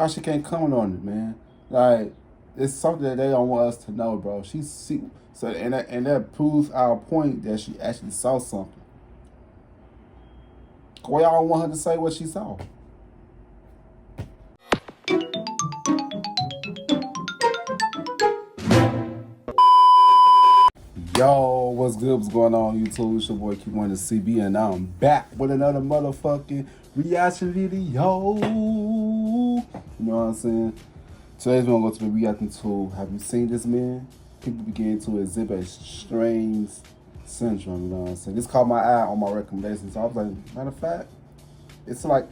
How she can't comment on it, man? Like, it's something that they don't want us to know, bro. So that proves our point that she actually saw something. Why y'all don't want her to say what she saw? Yo, what's good? What's going on, YouTube? It's your boy Kewonis CB, and I'm back with another motherfucking reaction video. You know what I'm saying? Today's we're gonna go to the reaction to Have You Seen This Man? People begin to exhibit a strange syndrome, you know what I'm saying? This caught my eye on my recommendations. So I was like, matter of fact, it's like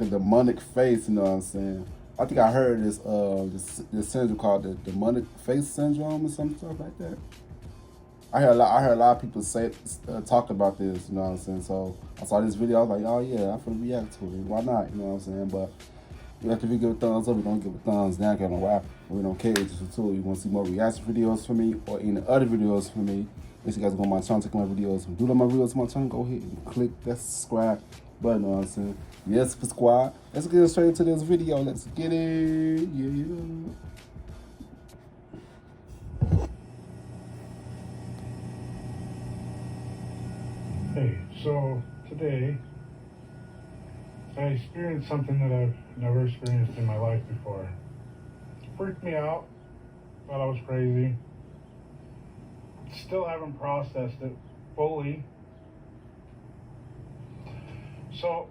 a demonic face, you know what I'm saying? I think I heard this syndrome called the demonic face syndrome or some stuff like that. I heard a lot of people talk about this, you know what I'm saying? So I saw this video, I was like, oh yeah, I'm gonna react to it. Why not? You know what I'm saying? But if you give a thumbs up, we're gonna give a thumbs down. I don't know why. We don't care. It's just a tool. You want to see more reaction videos from me or any other videos from me? If you guys go on my channel, check my videos, and do like my videos on my channel, go ahead and click that subscribe button. You know what I'm saying? Yes, subscribe. Let's get straight into this video. Let's get it. Yeah. Hey, so today I experienced something that I've never experienced in my life before. It freaked me out, thought I was crazy. Still haven't processed it fully. So,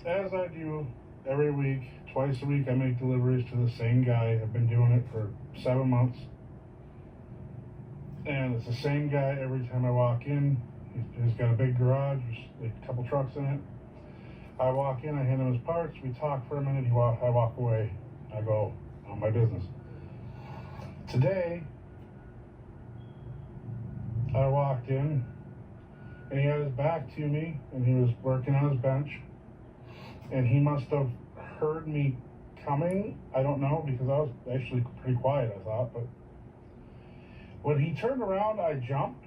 as I do every week, twice a week, I make deliveries to the same guy. I've been doing it for 7 months. And it's the same guy every time I walk in. He's got a big garage, like a couple trucks in it. I walk in, I hand him his parts, we talk for a minute, I walk away. I go on my business. Today, I walked in, and he had his back to me, and he was working on his bench, and he must have heard me coming. I don't know, because I was actually pretty quiet, I thought, but when he turned around, I jumped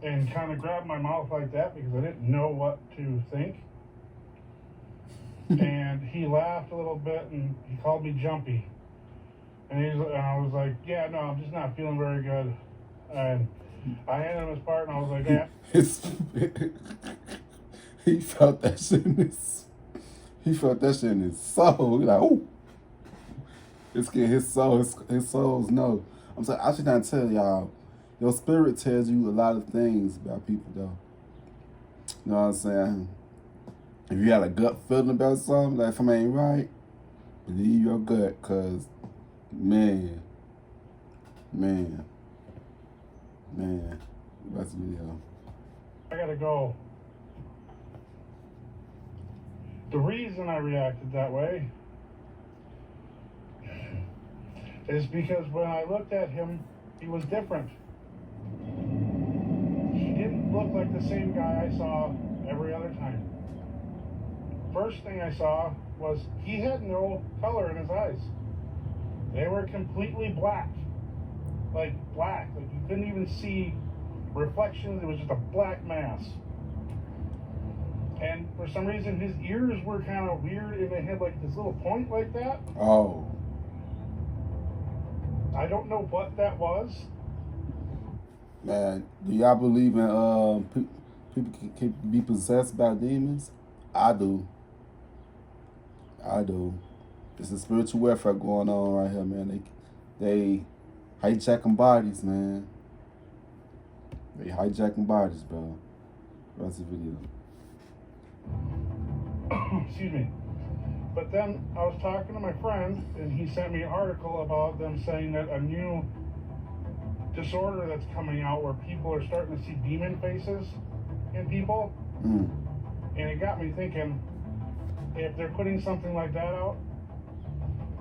and kind of grabbed my mouth like that because I didn't know what to think. And he laughed a little bit, and he called me jumpy. And I was like, yeah, no, I'm just not feeling very good. And I handed him his part, and I was like, yeah. He felt that shit in his soul. He's like, oh, it's getting his soul's no. I'm saying, I should not tell y'all. Your spirit tells you a lot of things about people, though. You know what I'm saying? If you had a gut feeling about something, like something ain't right, believe your gut, cause man. That's the video. I gotta go. The reason I reacted that way is because when I looked at him, he was different. He didn't look like the same guy I saw every other time. First thing I saw was he had no color in his eyes. They were completely black. Like you couldn't even see reflections. It was just a black mass. And for some reason his ears were kind of weird, and they had like this little point like that. Oh. I don't know what that was. Man, do y'all believe in people can be possessed by demons? I do. It's a spiritual warfare going on right here, man. They hijacking bodies, man. They hijacking bodies, bro. That's the video. Excuse me. But then I was talking to my friend, and he sent me an article about them saying that a new disorder that's coming out where people are starting to see demon faces in people. And it got me thinking, if they're putting something like that out,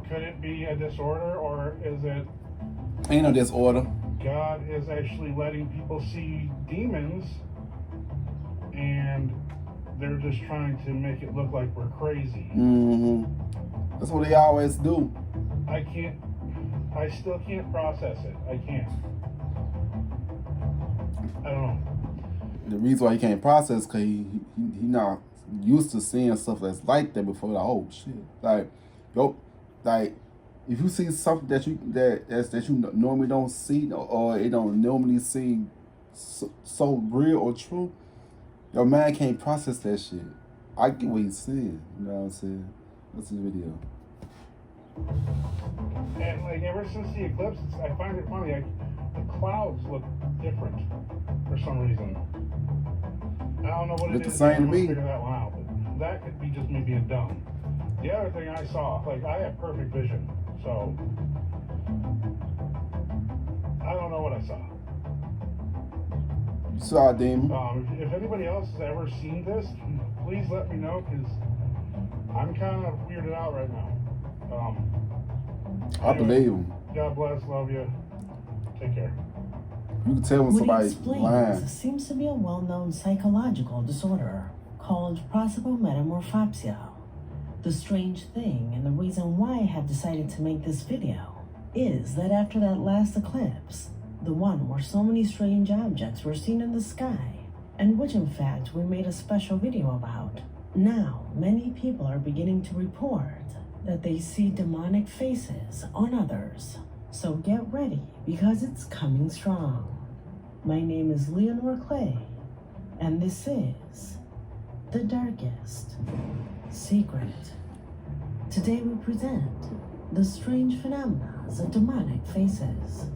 could it be a disorder, or is it ain't no disorder? God is actually letting people see demons, and they're just trying to make it look like we're crazy. That's what they always do. I still can't process it. I can't. I don't know. The reason why he can't process because he not used to seeing stuff that's like that before. Like, oh shit, like, yo, like if you see something that you normally don't see, or it don't normally seem so real or true, your mind can't process that shit. I get what he's saying. You know what I'm saying? What's this video? And like ever since the eclipse, I find it funny. The clouds look different for some reason. I don't know what Look it the is. same I'm to me. figure that one out. But that could be just me being dumb. The other thing I saw, like I have perfect vision, so I don't know what I saw. You saw a demon. If anybody else has ever seen this, please let me know, because I'm kind of weirded out right now. I believe him. God bless, love you. Take care. You can tell when What he somebody's explains lying. seems to be a well-known psychological disorder called prosopomorphopsia. The strange thing, and the reason why I have decided to make this video, is that after that last eclipse, the one where so many strange objects were seen in the sky, and which in fact we made a special video about, now many people are beginning to report that they see demonic faces on others. So get ready, because it's coming strong. My name is Leonore Clay, and this is The Darkest Secret. Today we present the strange phenomena of demonic faces.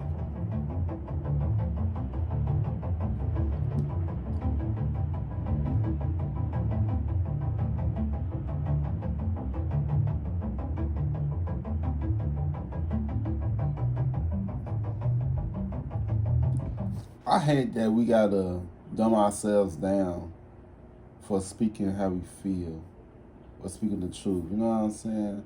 I hate that we gotta dumb ourselves down for speaking how we feel or speaking the truth. You know what I'm saying?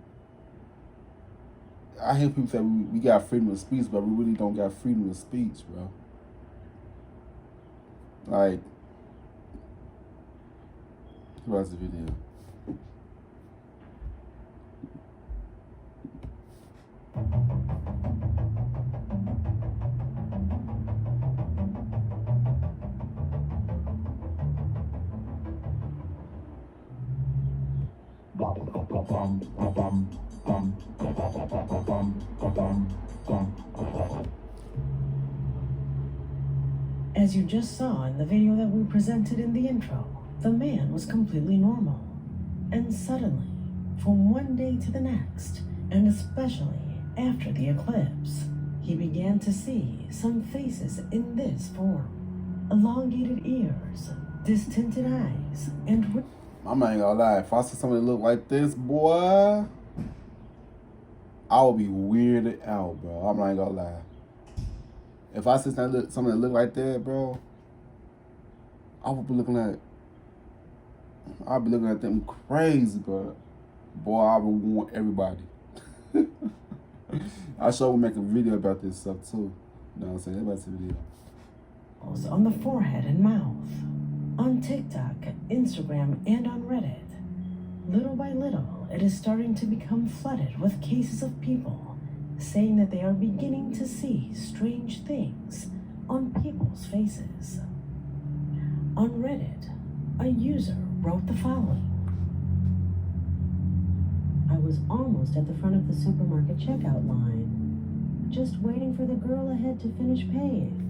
I hear people say we got freedom of speech, but we really don't got freedom of speech, bro. Like, watch the video. As you just saw in the video that we presented in the intro, the man was completely normal. And suddenly, from one day to the next, and especially after the eclipse, he began to see some faces in this form. Elongated ears, distinted eyes, and... I ain't gonna lie, if I see somebody look like this, boy, I would be weirded out, bro. I'm not gonna lie. If I see somebody that look like that, bro, I'd be looking at them crazy, bro. Boy, I would warn everybody. I sure will make a video about this stuff too. You know what I'm saying? Everybody see the video. on the forehead and mouth, on TikTok, Instagram, and on Reddit. Little by little, it is starting to become flooded with cases of people saying that they are beginning to see strange things on people's faces. On Reddit, a user wrote the following. I was almost at the front of the supermarket checkout line, just waiting for the girl ahead to finish paying.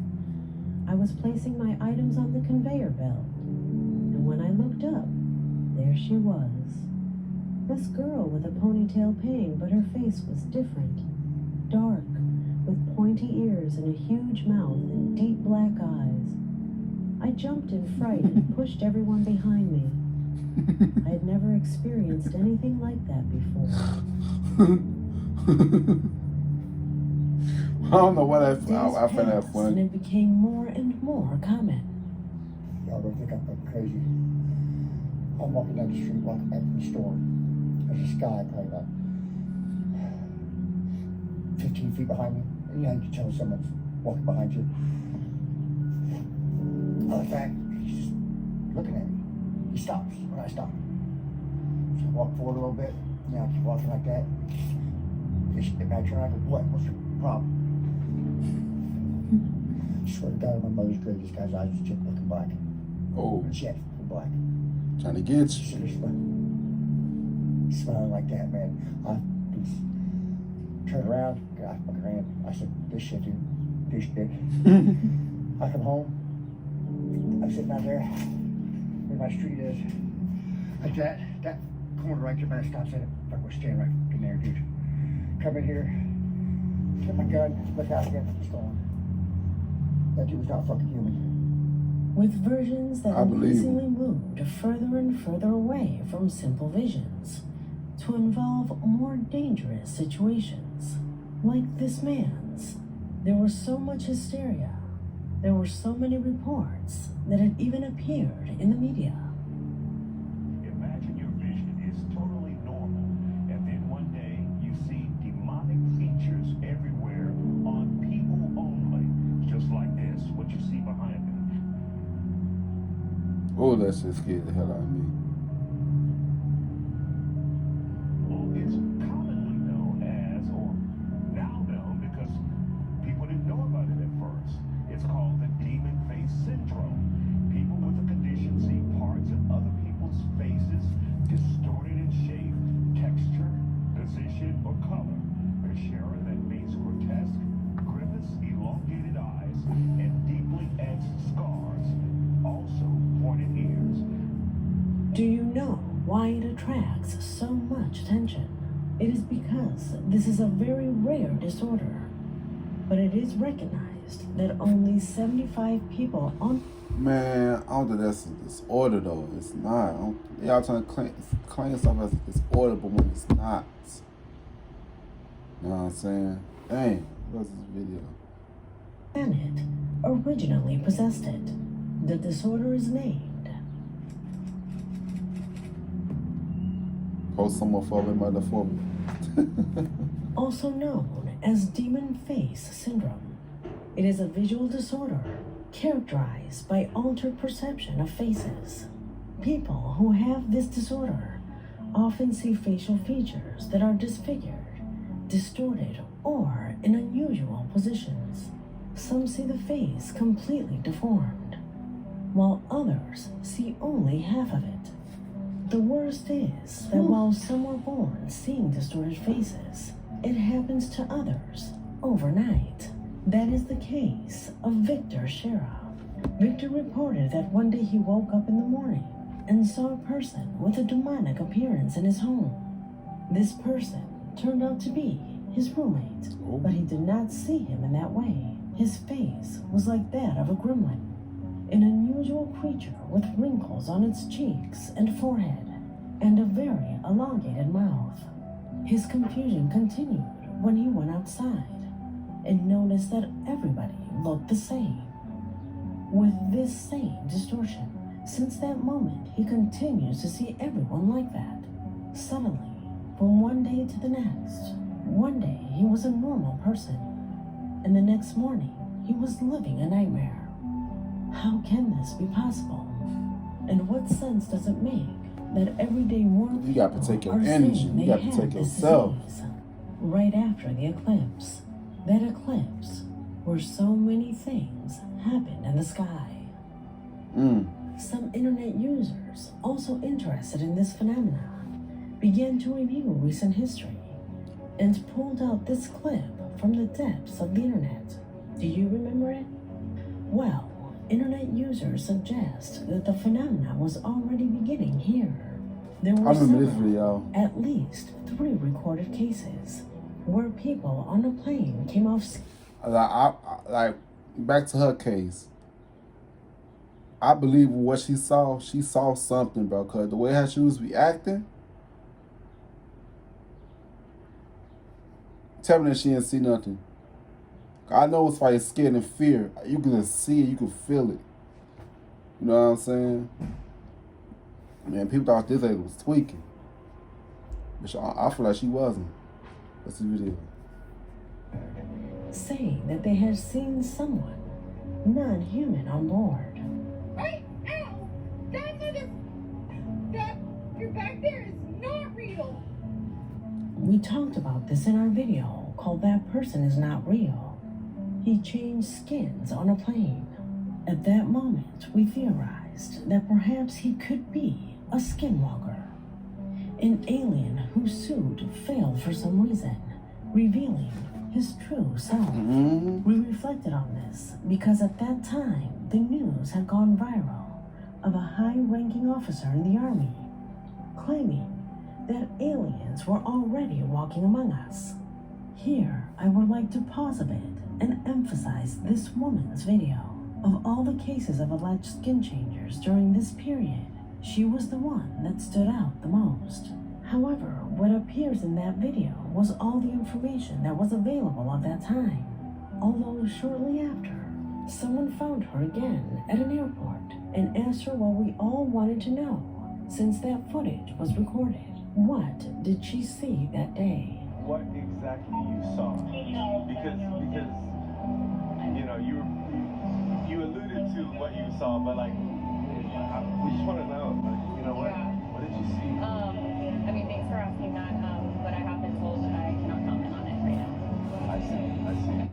I was placing my items on the conveyor belt, and when I looked up, there she was. This girl with a ponytail paying, but her face was different. Dark, with pointy ears and a huge mouth and deep black eyes. I jumped in fright and pushed everyone behind me. I had never experienced anything like that before. I don't know what I find that And funny. it became more and more common. Y'all don't think I'm fucking crazy. I'm walking down the street, walking back from the store. There's this guy probably about 15 feet behind me. And you can tell someone's walking behind you. In fact, he's just looking at me. He stops when I stop. So I walk forward a little bit. I keep walking like that. If I turn around, I go, what? What's your problem? I swear to God, my mother's grave, this guy's eyes was just looking black. Oh, Jet black. Trying to get you. Smelling like that, man. I just turned around, got my grand. I said, this shit, dude, fish dick. I come home. I'm sitting out there where my street is. Like that corner right there, man, stop saying it. Fuck, we're standing right in there, dude. Come in here, get my gun, look out again, it's gone. That dude was not fucking human. With versions that I believe increasingly moved further and further away from simple visions to involve more dangerous situations, like this man's. There was so much hysteria. There were so many reports that it even appeared in the media. Imagine your vision is totally normal, and then one day you see demonic features everywhere on people only, just like this, what you see behind me. Oh, that shit scared the hell out of me. Well, it's commonly known as, or now known because people didn't know about it at first. It's called the demon face syndrome. People with the condition see parts of other people's faces distorted in shape, texture, position, or color. A sharer that means grotesque, grimace, elongated eyes, and deeply etched scars. Also, pointed ears. Do you know why it attracts so much attention? It is because this is a very rare disorder, but it is recognized that only 75 people on. Man, I don't think that's a disorder though. It's not. Y'all trying to claim stuff as a disorder, but when it's not. You know what I'm saying? Dang, what's this video? Planet originally possessed it. The disorder is named Post someone falling motherfucker. also known as demon face syndrome. It is a visual disorder characterized by altered perception of faces. People who have this disorder often see facial features that are disfigured, distorted, or in unusual positions. Some see the face completely deformed, while others see only half of it. The worst is that while some are born seeing distorted faces, it happens to others overnight. That is the case of Victor Shera. Victor reported that one day he woke up in the morning and saw a person with a demonic appearance in his home. This person turned out to be his roommate, but he did not see him in that way. His face was like that of a gremlin, an unusual creature with wrinkles on its cheeks and forehead, and a very elongated mouth. His confusion continued when he went outside and noticed that everybody looked the same. With this same distortion, since that moment he continues to see everyone like that. Suddenly, from one day to the next, one day he was a normal person, and the next morning he was living a nightmare. How can this be possible? And what sense does it make that every day more people You got to protect your are energy. saying You they got to have protect this yourself. disease? Right after the eclipse, that eclipse where so many things happened in the sky. Some internet users, also interested in this phenomenon, began to review recent history and pulled out this clip from the depths of the internet. Do you remember it? Well, internet users suggest that the phenomenon was already beginning here. There were I remember this several, video. at least 3 recorded cases where people on a plane came off. Like back to her case. I believe what she saw something, bro. Cause the way how she was reacting, tell me that she didn't see nothing. I know it's like scared and fear. You can just see it, you can feel it. You know what I'm saying? Man, people thought this lady was tweaking. But I feel like she wasn't. That's the video. Saying that they had seen someone non-human on board. Hey, ow! That you're back there is not real. We talked about this in our video called That Person Is Not Real. He changed skins on a plane. At that moment, we theorized that perhaps he could be a skinwalker. An alien whose suit failed for some reason, revealing his true self. We reflected on this because at that time, the news had gone viral of a high-ranking officer in the army claiming that aliens were already walking among us. Here, I would like to pause a bit and emphasize this woman's video. Of all the cases of alleged skin changers during this period, she was the one that stood out the most. However, what appears in that video was all the information that was available at that time. Although shortly after, someone found her again at an airport and asked her what we all wanted to know, since that footage was recorded. What did she see that day? What exactly you saw? Because you know you alluded to what you saw, but like we just want to know, like, you know what? Yeah. What did you see? I mean, thanks for asking that. But I have been told that I cannot comment on it right now. I see.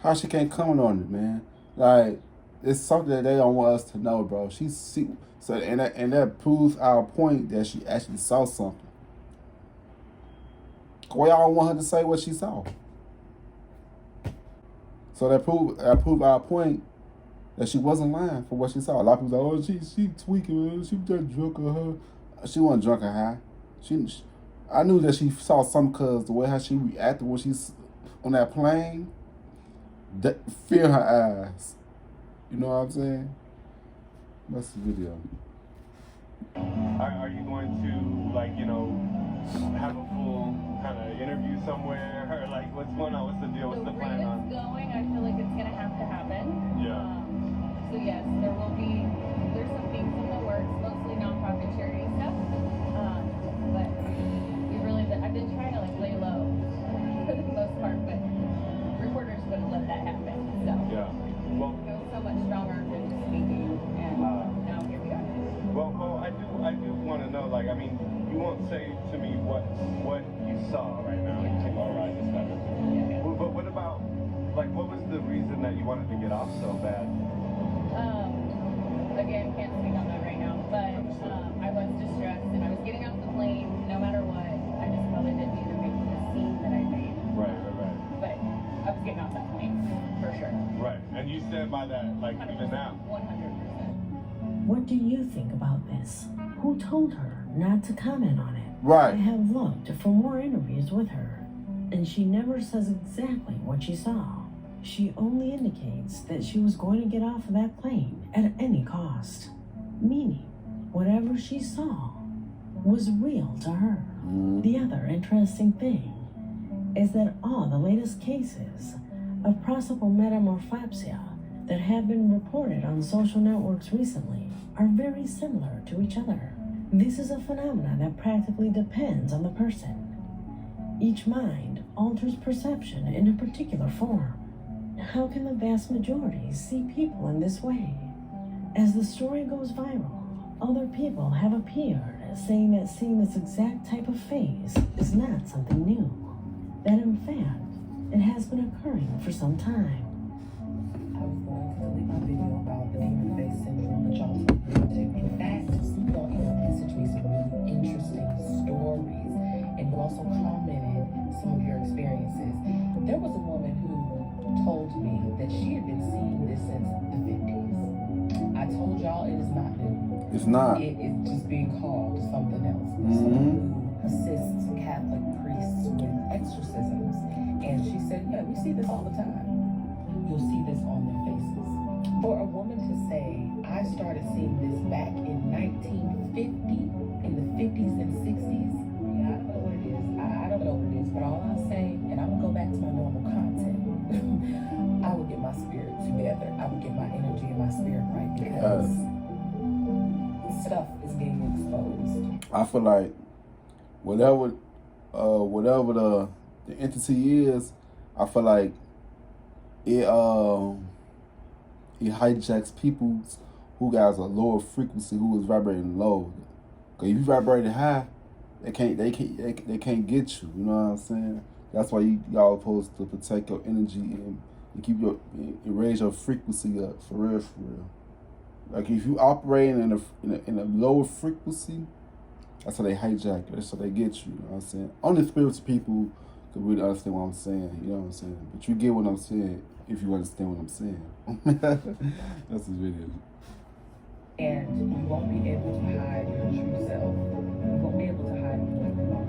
How she can't comment on it, man? Like, it's something that they don't want us to know, bro. So that proves our point that she actually saw something. Why y'all don't want her to say what she saw? So that prove our point that she wasn't lying for what she saw. A lot of people say, "Oh, she tweaking, man. She was just drunk or her." She wasn't drunk or high. I knew that she saw something because the way how she reacted when she's on that plane, that fear in her eyes. You know what I'm saying? That's the video. Are you going to, like, you know, have a full kind of interview somewhere, or like what's going on? What's the deal? What's the plan way on? it's going, I feel like it's gonna have to happen. Yeah. So yes, there's some things in the works, mostly nonprofit charity stuff. But I've been trying to like lay low for the most part, but reporters wouldn't let that happen. So Yeah. Well, it was so much stronger than just speaking, and now here we are. well, I do want to know. Like, I mean, you won't say to me what you saw right now. You take all right, this kind of thing. Yeah. Well, but what about, like, what was the reason that you wanted to get off so bad? Again, can't speak on that right now, but I was distressed and I was getting off the plane no matter what. I just probably didn't need to make the scene that I made. Right. But I was getting off that plane, for sure. Right. And you stand by that, like, 100%, even now. 100%. What do you think about this? Who told her not to comment on it? Right. I have looked for more interviews with her, and she never says exactly what she saw. She only indicates that she was going to get off of that plane at any cost, meaning whatever she saw was real to her. The other interesting thing is that all the latest cases of possible metamorphopsia that have been reported on social networks recently are very similar to each other. This is a phenomenon that practically depends on the person. Each mind alters perception in a particular form. How can the vast majority see people in this way? As the story goes viral, other people have appeared saying that seeing this exact type of phase is not something new. That in fact, it has been occurring for some time. I was going to delete my video about the demon face syndrome that y'all told me to. In fact, y'all email messaged me some really interesting stories, and you also commented some of your experiences. There was a woman who told me that she had been seeing this since the 50s. I told y'all it is not new. It's not. It is just being called something else. Someone who assists Catholic priests with exorcisms. And she said, yeah, we see this all the time. You'll see this on their faces. For a woman to say, I started seeing this back in 1950, in the 50s and 60s, yeah, I don't know what it is. I don't know what it is, but all I'm saying, and I'm going to go back to my normal content, I would get my spirit together. I would get my energy and my spirit right, because stuff is getting exposed. I feel like whatever the entity is, I feel like it hijacks people who got a lower frequency, who is vibrating low. Cause if you vibrating high, they can't get you. You know what I'm saying? That's why y'all supposed to protect your energy and keep and raise your frequency up for real. Like if you operating in a lower frequency, that's how they hijack you. That's how they get you. You know what I'm saying? Only spiritual people could really understand what I'm saying. You know what I'm saying? But you get what I'm saying if you understand what I'm saying. That's the video. And you won't be able to hide your true self. You won't be able to hide who you are.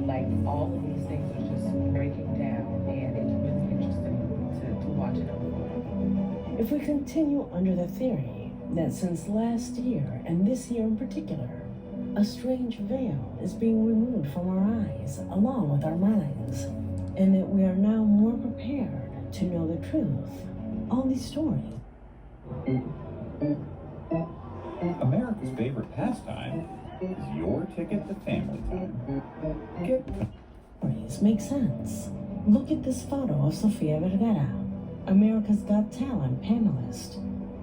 Like, all of these things are just breaking down, and it's really interesting to watch it unfold. If we continue under the theory that since last year, and this year in particular, a strange veil is being removed from our eyes along with our minds, and that we are now more prepared to know the truth on these stories. America's favorite pastime is your ticket to family time. Get Stories make sense. Look at this photo of Sofia Vergara, America's Got Talent panelist,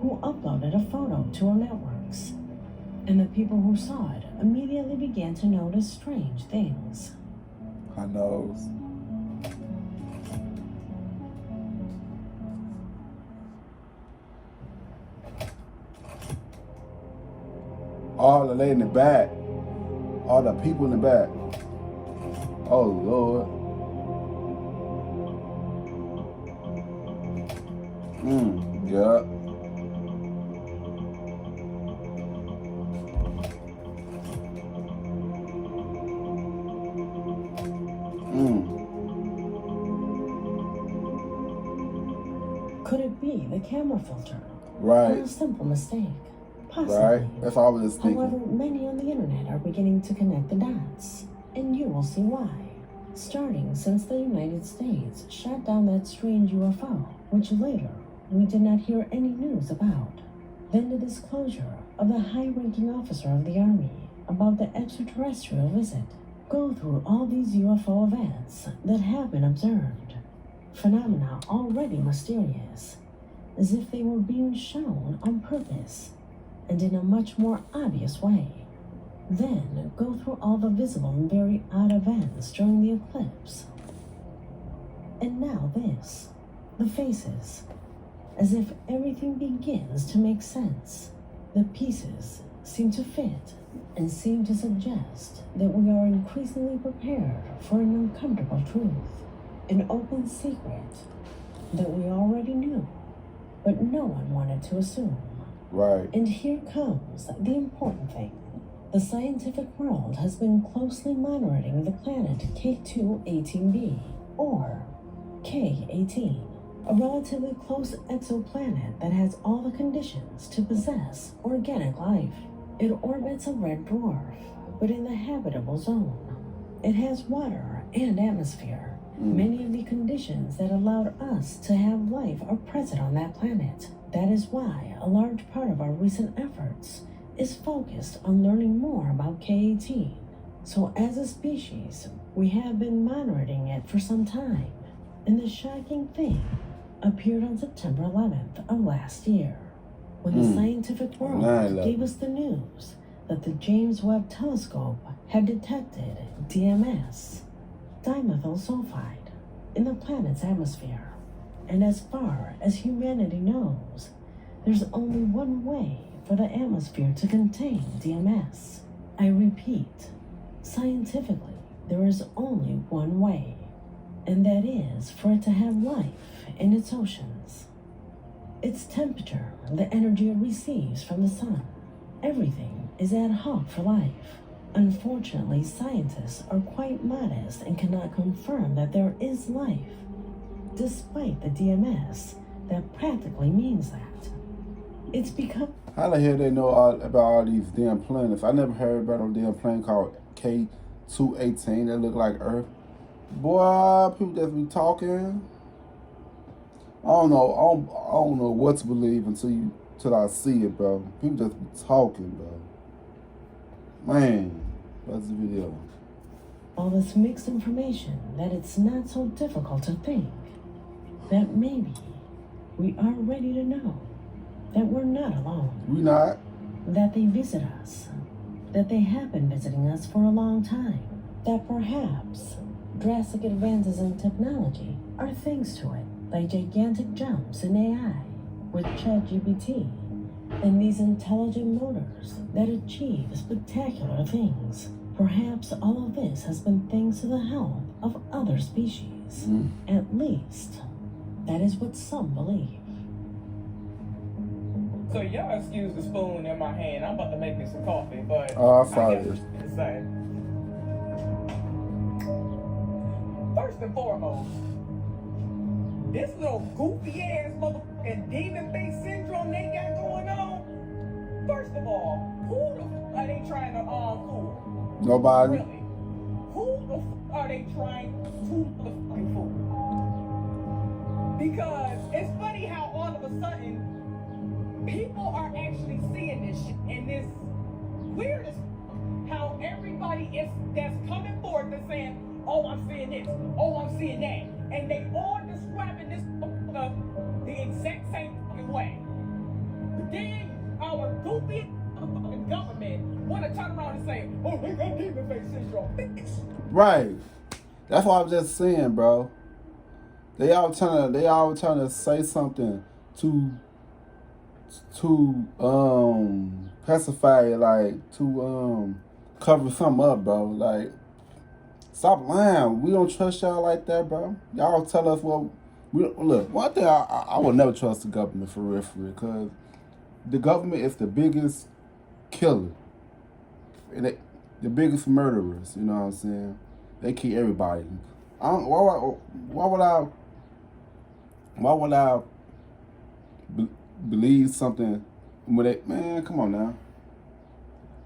who uploaded a photo to her networks. And the people who saw it immediately began to notice strange things. I knows. All the lady in the back. All the people in the back. Oh, Lord. Yeah. Could it be the camera filter? Right. Or a simple mistake? Possibly. Right. That's all I was thinking. However, many on the internet are beginning to connect the dots, and you will see why. Starting since the United States shot down that strange UFO, which later we did not hear any news about. Then the disclosure of the high-ranking officer of the Army about the extraterrestrial visit. Go through all these UFO events that have been observed. Phenomena already mysterious, as if they were being shown on purpose, and in a much more obvious way. Then go through all the visible and very odd events during the eclipse. And now this, the faces, as if everything begins to make sense. The pieces seem to fit and seem to suggest that we are increasingly prepared for an uncomfortable truth, an open secret that we already knew, but no one wanted to assume. Right. And here comes the important thing. The scientific world has been closely monitoring the planet K2-18b, or K18, a relatively close exoplanet that has all the conditions to possess organic life. It orbits a red dwarf, but in the habitable zone. It has water and atmosphere. Many of the conditions that allowed us to have life are present on that planet. That is why a large part of our recent efforts is focused on learning more about K18. So as a species, we have been monitoring it for some time. And the shocking thing appeared on September 11th of last year, when the scientific world 9/11. gave us the news that the James Webb Telescope had detected DMS, dimethyl sulfide, in the planet's atmosphere. And as far as humanity knows, there's only one way for the atmosphere to contain DMS. I repeat, scientifically, there is only one way, and that is for it to have life in its oceans. Its temperature, the energy it receives from the sun, everything is ad hoc for life. Unfortunately, scientists are quite modest and cannot confirm that there is life, despite the DMS that practically means that. It's become... How the hell they know about all these damn planets? I never heard about no damn planet called K2-18 that look like Earth. Boy, people just be talking. I don't know what to believe until I see it, bro. People just be talking, bro. Man, that's the video. all this mixed information that it's not so difficult to think that maybe we are ready to know that we're not alone. We not. That they visit us. That they have been visiting us for a long time. That perhaps drastic advances in technology are thanks to it, like gigantic jumps in AI, with ChatGPT and these intelligent motors that achieve spectacular things. Perhaps all of this has been thanks to the help of other species. At least, that is what some believe. So y'all excuse the spoon in my hand. I'm about to make me some coffee, but Oh, I saw guess this. what to say. First and foremost, this little goofy ass motherfucking demon face syndrome they got going on. First of all, who the f are they trying to fool? Nobody. Really? Who the f are they trying to motherfucking fool? Because it's funny how all of a sudden people are actually seeing this shit, and this weird as how everybody is that's coming forward and saying, oh, I'm seeing this, oh, I'm seeing that, and they all describing this the exact same fucking way. But then our goofy government want to turn around and say, oh, they got demon face syndrome. Right. That's what I was just saying, bro. They all trying to say something to pacify it, like to cover something up, bro. Like, stop lying. We don't trust y'all like that, bro. Y'all tell us what we look. One thing I will never trust the government for real, because the government is the biggest killer and the biggest murderers. You know what I'm saying? They kill everybody. Why would I believe something when they, man, come on now.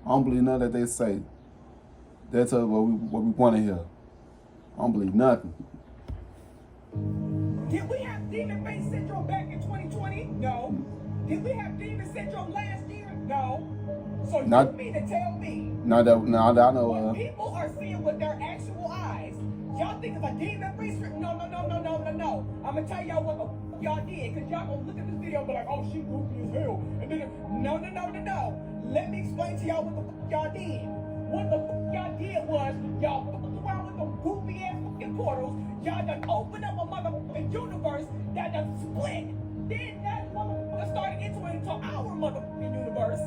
I don't believe nothing that they say. That's what we want to hear. I don't believe nothing. Did we have demon face syndrome back in 2020? No. Did we have demon syndrome last year? No. So you mean to tell me now that I know what people are seeing with their actual eyes, y'all think it's a demon face? No. I'm gonna tell y'all what the f y'all did, because y'all gonna look at this video and be like, oh, she goofy as hell. And then, no. Let me explain to y'all what the f y'all did. What the f y'all did was, y'all fucked around with them goofy ass fucking portals. Y'all done opened up a motherfucking universe that done split. Then that motherfucker started entering into our motherfucking universe.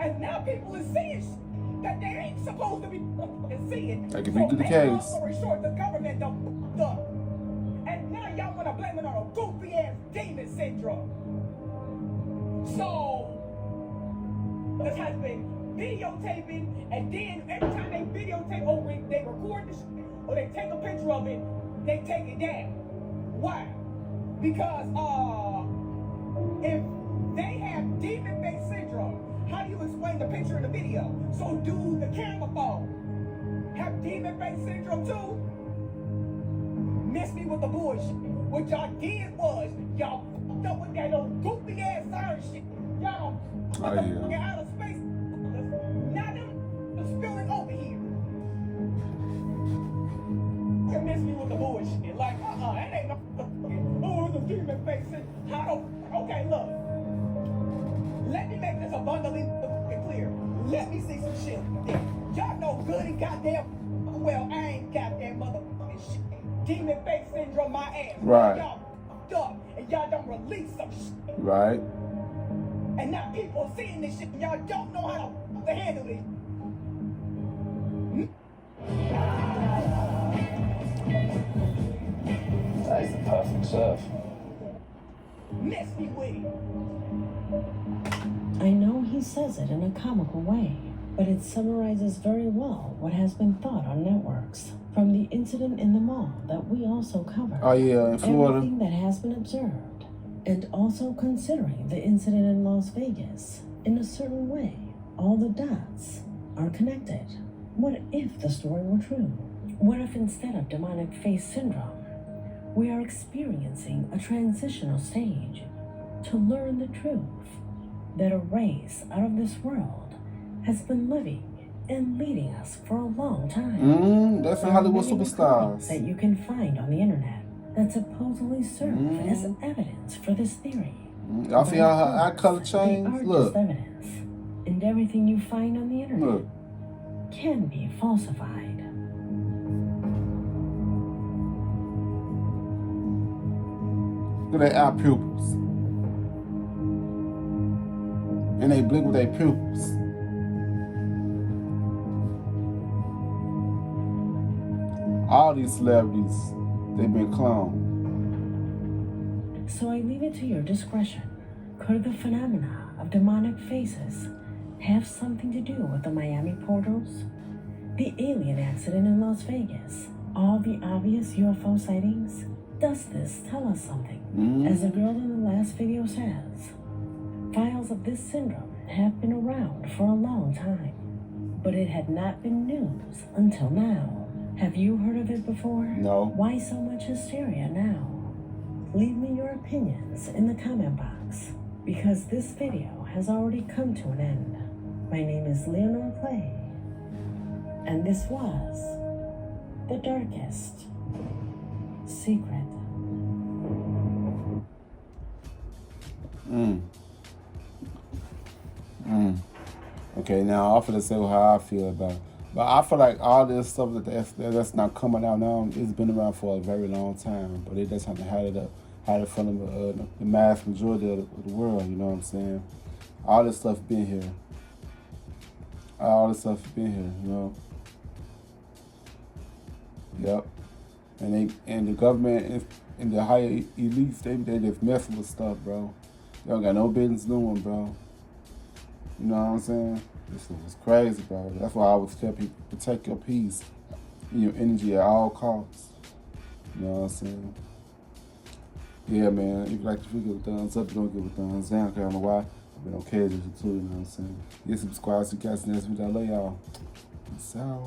And now people are seeing shit that they ain't supposed to be fucking seeing. That could be the case. Long story short, the government done fucked up. And now y'all wanna blame it on a goofy ass demon syndrome. So this has been videotaping, and then every time they videotape over it, they record the shit or they take a picture of it, they take it down. Why? Because if they have demon face syndrome, how do you explain the picture in the video? So do the camera phone have demon face syndrome too? Miss me with the bullshit. What y'all did was y'all fucked up with that old goofy ass siren shit. Y'all out of space. Now them spilling over here. You miss me with the bullshit. Like, it ain't no oh, it's a demon face. How do okay, look. Let me make this abundantly clear. Let me see some shit. Y'all know good and goddamn well I ain't got that motherfucking shit. Demon face syndrome my ass. Right. Y'all fucked up and y'all don't release some shit. Right. And now people seeing this shit and y'all don't know how to handle it. That's the perfect surf. Mess me with it. I know he says it in a comical way, but it summarizes very well what has been thought on networks. From the incident in the mall that we also covered. Oh yeah, in Florida. Everything that has been observed, and also considering the incident in Las Vegas, in a certain way, all the dots are connected. What if the story were true? What if instead of demonic face syndrome, we are experiencing a transitional stage to learn the truth that a race out of this world has been living and leading us for a long time. That's the Hollywood superstars that you can find on the internet that supposedly serve as evidence for this theory. Y'all see how her eye color They changed? are Look. just evidence, and everything you find on the internet Look. can be falsified. Look at their eye pupils. Then they blink with their pupils. All these celebrities, they've been cloned. So I leave it to your discretion. Could the phenomena of demonic faces have something to do with the Miami portals, the alien accident in Las Vegas, all the obvious UFO sightings? Does this tell us something? As the girl in the last video says, files of this syndrome have been around for a long time, but it had not been news until now. Have you heard of it before? No. Why so much hysteria now? Leave me your opinions in the comment box, because this video has already come to an end. My name is Leonore Clay, and this was The Darkest Secret. Okay, now I'm finna say how I feel about it. But I feel like all this stuff that's not coming out now, it's been around for a very long time. But they just haven't had it from the mass majority of the world, you know what I'm saying? All this stuff been here. All this stuff been here, you know? Yep. And the government and the higher elites, they just messing with stuff, bro. They don't got no business doing, bro. You know what I'm saying? This is crazy, bro. That's why I always tell people, protect your peace and your energy at all costs. You know what I'm saying? Yeah, man. If you like the video, give a thumbs up. If you don't give a thumbs down, I don't know why. I've been okay with you too, you know what I'm saying? Yeah, subscribe so you guys next video. I love y'all. Peace out.